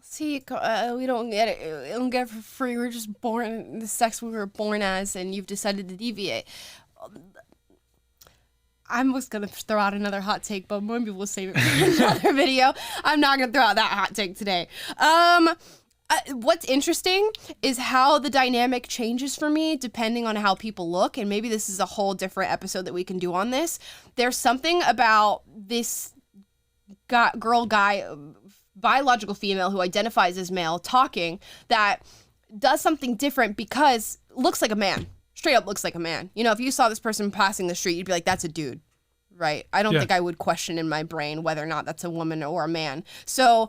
See, we don't get it. We don't get it for free. We're just born the sex we were born as, and you've decided to deviate. I was gonna throw out another hot take, but maybe we'll save it for another video. I'm not gonna throw out that hot take today. What's interesting is how the dynamic changes for me depending on how people look, and maybe this is a whole different episode that we can do on this. There's something about this guy, biological female who identifies as male talking that does something different because looks like a man. Straight up looks like a man. If you saw this person passing the street, you'd be like, that's a dude, right? I don't think I would question in my brain whether or not that's a woman or a man. So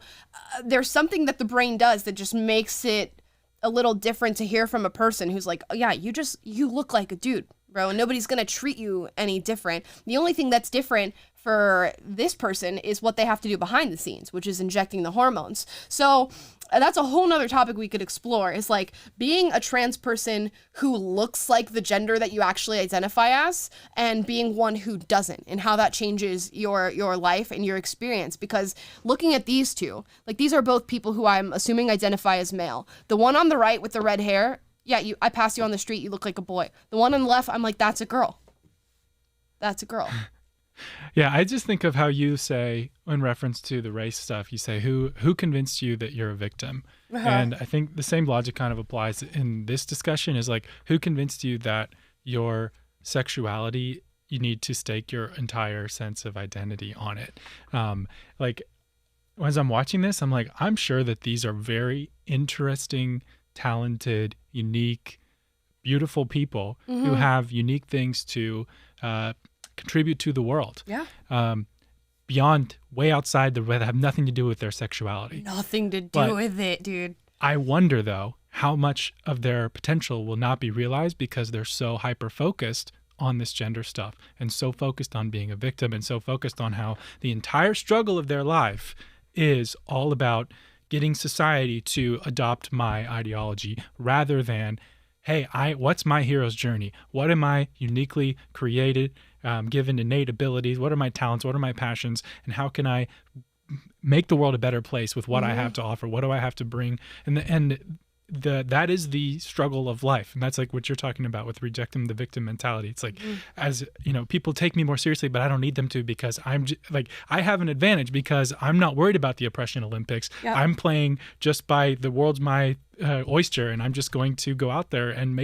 there's something that the brain does that just makes it a little different to hear from a person who's like, oh, yeah, you look like a dude, bro, and nobody's gonna treat you any different. The only thing that's different for this person is what they have to do behind the scenes, which is injecting the hormones. So that's a whole nother topic we could explore, is like being a trans person who looks like the gender that you actually identify as, and being one who doesn't, and how that changes your life and your experience. Because looking at these two, like, these are both people who I'm assuming identify as male. The one on the right with the red hair, yeah, I pass you on the street, you look like a boy. The one on the left, I'm like, that's a girl. That's a girl. Yeah, I just think of how you say, in reference to the race stuff, you say, who convinced you that you're a victim? And I think the same logic kind of applies in this discussion, is like, who convinced you that your sexuality, you need to stake your entire sense of identity on it? Like, as I'm watching this, I'm like, I'm sure that these are very interesting, talented, unique, beautiful people who have unique things to contribute to the world. Yeah. Beyond, way outside that have nothing to do with their sexuality. Nothing to do with it, dude. I wonder, though, how much of their potential will not be realized because they're so hyper-focused on this gender stuff, and so focused on being a victim, and so focused on how the entire struggle of their life is all about getting society to adopt my ideology, rather than hey, what's my hero's journey? What am I uniquely created, given innate abilities? What are my talents? What are my passions? And how can I make the world a better place with what I have to offer? What do I have to bring? That is the struggle of life. And that's like what you're talking about with rejecting the victim mentality. It's like, as you know, people take me more seriously, but I don't need them to, because I have an advantage because I'm not worried about the oppression Olympics. Yep. I'm playing just by the world's my oyster, and I'm just going to go out there and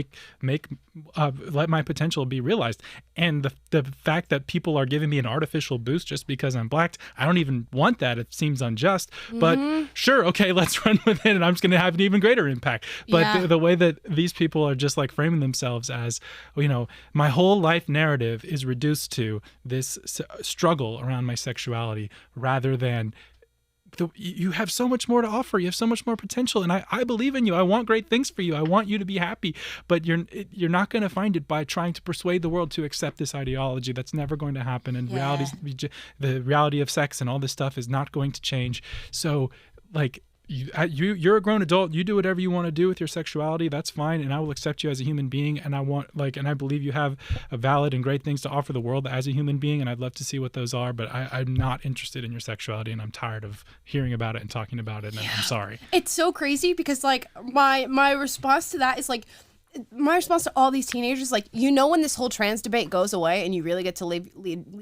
let my potential be realized. And the fact that people are giving me an artificial boost just because I'm black, I don't even want that. It seems unjust, but sure, okay, let's run with it, and I'm just going to have an even greater impact. But the way that these people are just like framing themselves as, you know, my whole life narrative is reduced to this struggle around my sexuality, rather than you have so much more to offer. You have so much more potential, and I believe in you. I want great things for you. I want you to be happy, but you're not going to find it by trying to persuade the world to accept this ideology. That's never going to happen. And the reality of sex and all this stuff is not going to change. So, like, you're a grown adult. You do whatever you want to do with your sexuality. That's fine, and I will accept you as a human being. And I believe you have a valid and great things to offer the world as a human being. And I'd love to see what those are. But I'm not interested in your sexuality, and I'm tired of hearing about it and talking about it. And I'm sorry. It's so crazy because like my response to that is like. My response to all these teenagers, like, you know, when this whole trans debate goes away and you really get to leave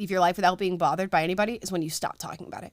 your life without being bothered by anybody, is when you stop talking about it.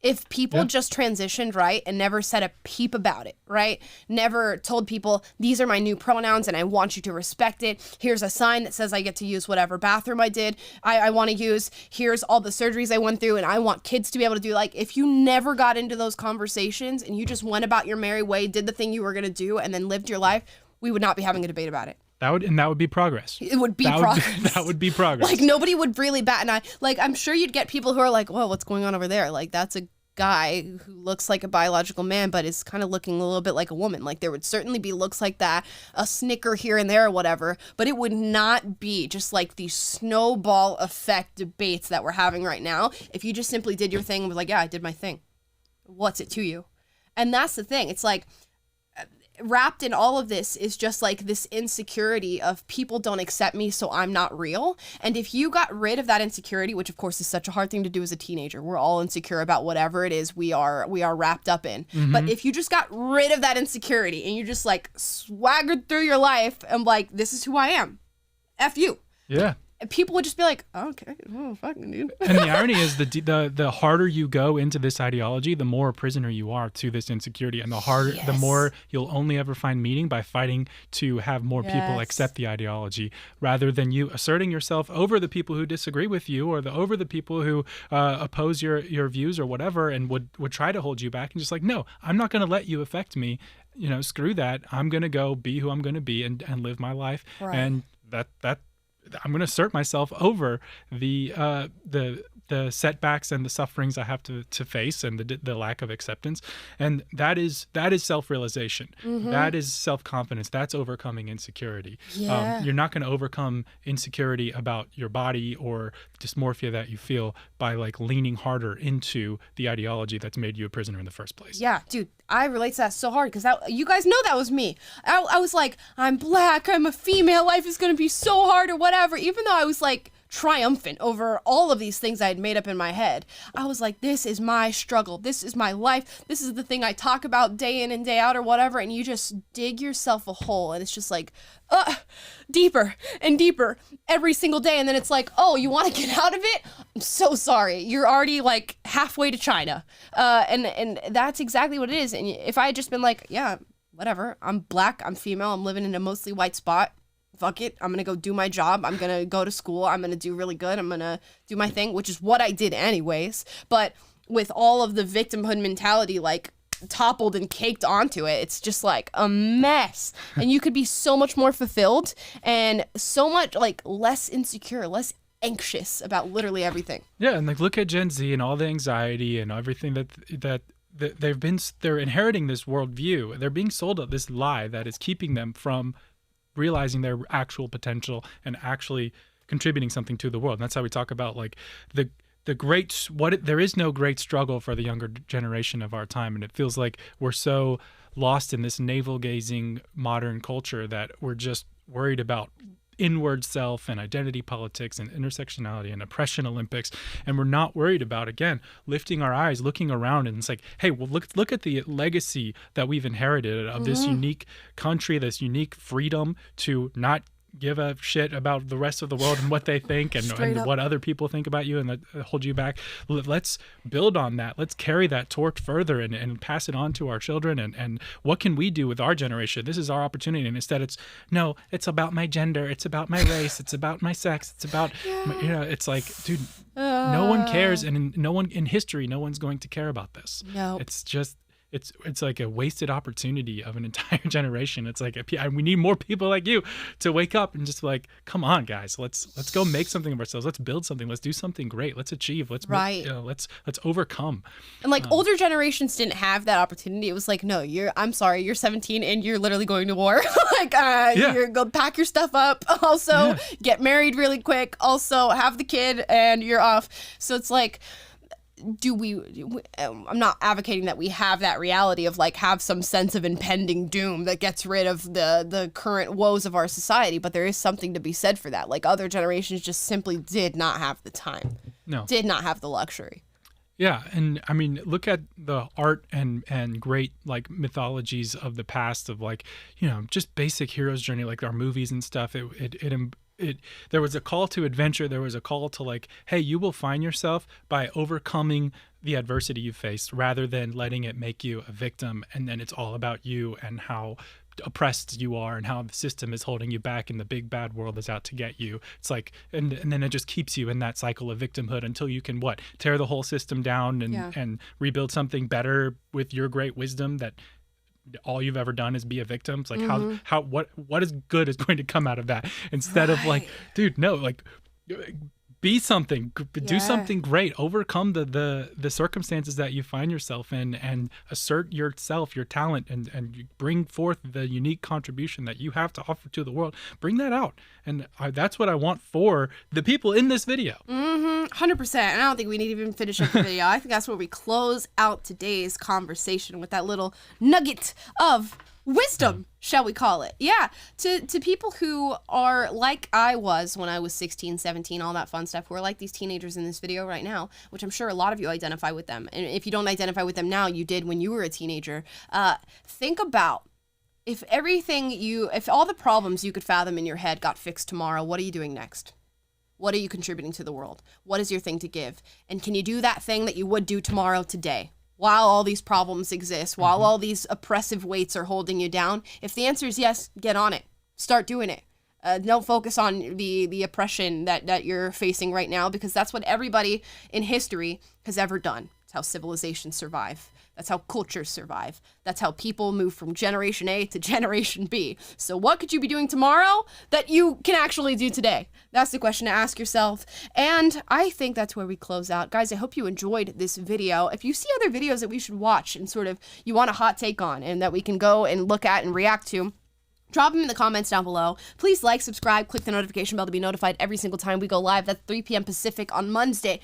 If people just transitioned, right, and never said a peep about it, right, never told people, these are my new pronouns and I want you to respect it. Here's a sign that says I get to use whatever bathroom I want to use. Here's all the surgeries I went through and I want kids to be able to do. Like, if you never got into those conversations and you just went about your merry way, did the thing you were going to do, and then lived your life, we would not be having a debate about it. That would be progress. It would be progress. That would be progress. Like, nobody would really bat an eye. Like, I'm sure you'd get people who are like, whoa, what's going on over there? Like, that's a guy who looks like a biological man but is kind of looking a little bit like a woman. Like, there would certainly be looks like that, a snicker here and there or whatever, but it would not be just like the snowball effect debates that we're having right now if you just simply did your thing and was like, yeah, I did my thing. What's it to you? And that's the thing. It's like, wrapped in all of this is just like this insecurity of people don't accept me, so I'm not real. And if you got rid of that insecurity, which of course is such a hard thing to do as a teenager, we're all insecure about whatever it is we are wrapped up in. But if you just got rid of that insecurity and you just like swaggered through your life and like, this is who I am, F you. Yeah. People would just be like, oh, okay, oh, fucking dude. And the irony is the harder you go into this ideology, the more a prisoner you are to this insecurity, and the more you'll only ever find meaning by fighting to have more people accept the ideology, rather than you asserting yourself over the people who disagree with you, or over the people who oppose your views or whatever, and would try to hold you back, and just like, no, I'm not going to let you affect me. You know, screw that. I'm going to go be who I'm going to be and live my life. Right. And that I'm going to assert myself over the setbacks and the sufferings I have to face, and the lack of acceptance. And that is self-realization. That is self-confidence. That's overcoming insecurity. You're not going to overcome insecurity about your body or dysmorphia that you feel by like leaning harder into the ideology that's made you a prisoner in the first place. Yeah, dude, I relate to that so hard because you guys know that was me. I was like, I'm black, I'm a female, life is going to be so hard or whatever, even though I was like triumphant over all of these things I had made up in my head. I was like, this is my struggle. This is my life. This is the thing I talk about day in and day out or whatever. And you just dig yourself a hole and it's just like, deeper and deeper every single day. And then it's like, oh, you want to get out of it? I'm so sorry. You're already like halfway to China. And that's exactly what it is. And if I had just been like, yeah, whatever, I'm black, I'm female, I'm living in a mostly white spot, fuck it, I'm gonna go do my job, I'm gonna go to school, I'm gonna do really good, I'm gonna do my thing, which is what I did anyways. But with all of the victimhood mentality like toppled and caked onto it, it's just like a mess. And you could be so much more fulfilled and so much like less insecure, less anxious about literally everything. Yeah, and like look at Gen Z and all the anxiety and everything that they're inheriting this worldview. They're being sold this lie that is keeping them from realizing their actual potential and actually contributing something to the world. And that's how we talk about like there is no great struggle for the younger generation of our time. And it feels like we're so lost in this navel-gazing modern culture that we're just worried about inward self and identity politics and intersectionality and oppression Olympics, and we're not worried about, again, lifting our eyes, looking around, and it's like, hey, well, look at the legacy that we've inherited of this unique country, this unique freedom to not give a shit about the rest of the world and what they think and what other people think about you and that hold you back. Let's build on that. Let's carry that torch further and pass it on to our children. And what can we do with our generation? This is our opportunity. And instead it's about my gender. It's about my race. It's about my sex. It's about, it's like, dude, no one cares. And no one in history, no one's going to care about this. No. It's just, it's like a wasted opportunity of an entire generation. It's like we need more people like you to wake up and just like, come on, guys, let's go make something of ourselves. Let's build something. Let's do something great. Let's achieve. Let's let's overcome. And like older generations didn't have that opportunity. It was like, no, I'm sorry, you're 17 and you're literally going to war. Like, you're go pack your stuff up. Also, get married really quick. Also, have the kid and you're off. So it's like, I'm not advocating that we have that reality of like have some sense of impending doom that gets rid of the current woes of our society, but there is something to be said for that. Like other generations just simply did not have the time. No. Did not have the luxury. Yeah, and I mean, look at the art and great like mythologies of the past of like, just basic hero's journey, like our movies and stuff. There was a call to adventure. There was a call to like, hey, you will find yourself by overcoming the adversity you faced rather than letting it make you a victim. And then it's all about you and how oppressed you are and how the system is holding you back and the big bad world is out to get you. It's like, and then it just keeps you in that cycle of victimhood until you can tear the whole system down and rebuild something better with your great wisdom that all you've ever done is be a victim. It's like what is good is going to come out of that instead of like, dude, no, like be something, do something great, overcome the circumstances that you find yourself in and assert yourself, your talent, and bring forth the unique contribution that you have to offer to the world. Bring that out. And that's what I want for the people in this video. 100%. And I don't think we need to even finish up the video. I think that's where we close out today's conversation with that little nugget of wisdom, shall we call it. Yeah, to people who are like I was when I was 16, 17, all that fun stuff, who are like these teenagers in this video right now, which I'm sure a lot of you identify with them. And if you don't identify with them now, you did when you were a teenager. Think about if all the problems you could fathom in your head got fixed tomorrow, what are you doing next? What are you contributing to the world? What is your thing to give? And can you do that thing that you would do tomorrow today? While all these problems exist, while all these oppressive weights are holding you down, if the answer is yes, get on it. Start doing it. Don't focus on the oppression that you're facing right now, because that's what everybody in history has ever done. It's how civilizations survive. That's how cultures survive. That's how people move from generation A to generation B. So what could you be doing tomorrow that you can actually do today? That's the question to ask yourself. And I think that's where we close out. Guys, I hope you enjoyed this video. If you see other videos that we should watch and sort of you want a hot take on and that we can go and look at and react to, drop them in the comments down below. Please like, subscribe, click the notification bell to be notified every single time we go live. That's 3 p.m. Pacific on Monday,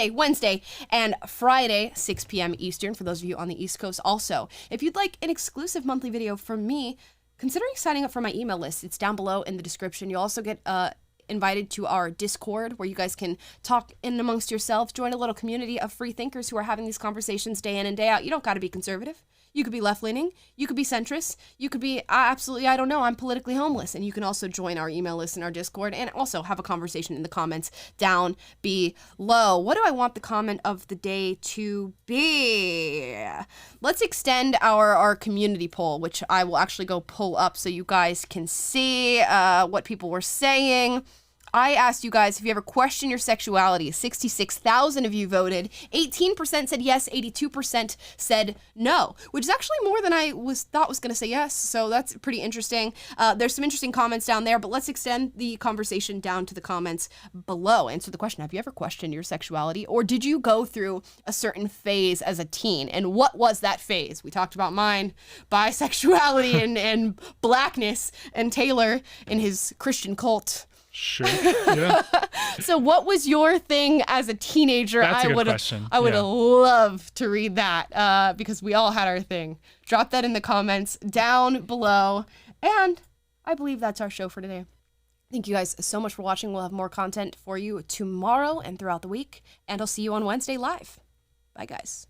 Wednesday, and Friday, 6 p.m. Eastern, for those of you on the East Coast also. If you'd like an exclusive monthly video from me, considering signing up for my email list, it's down below in the description. You'll also get invited to our Discord, where you guys can talk in amongst yourselves, join a little community of free thinkers who are having these conversations day in and day out. You don't got to be conservative. You could be left-leaning, you could be centrist, you could be absolutely, I don't know, I'm politically homeless. And you can also join our email list in our Discord and also have a conversation in the comments down below. What do I want the comment of the day to be? Let's extend our community poll, which I will actually go pull up so you guys can see what people were saying. I asked you guys if you ever question your sexuality. 66,000 of you voted. 18% said yes, 82% said no, which is actually more than I thought was going to say yes. So that's pretty interesting. There's some interesting comments down there, but let's extend the conversation down to the comments below. Answer the question, have you ever questioned your sexuality, or did you go through a certain phase as a teen? And what was that phase? We talked about mine, bisexuality and blackness, and Taylor in his Christian cult. Sure. Yeah. So what was your thing as a teenager? That's a good question. I would Yeah. love to read that because we all had our thing. Drop that in the comments down below. And I believe that's our show for today. Thank you guys so much for watching. We'll have more content for you tomorrow and throughout the week. And I'll see you on Wednesday live. Bye, guys.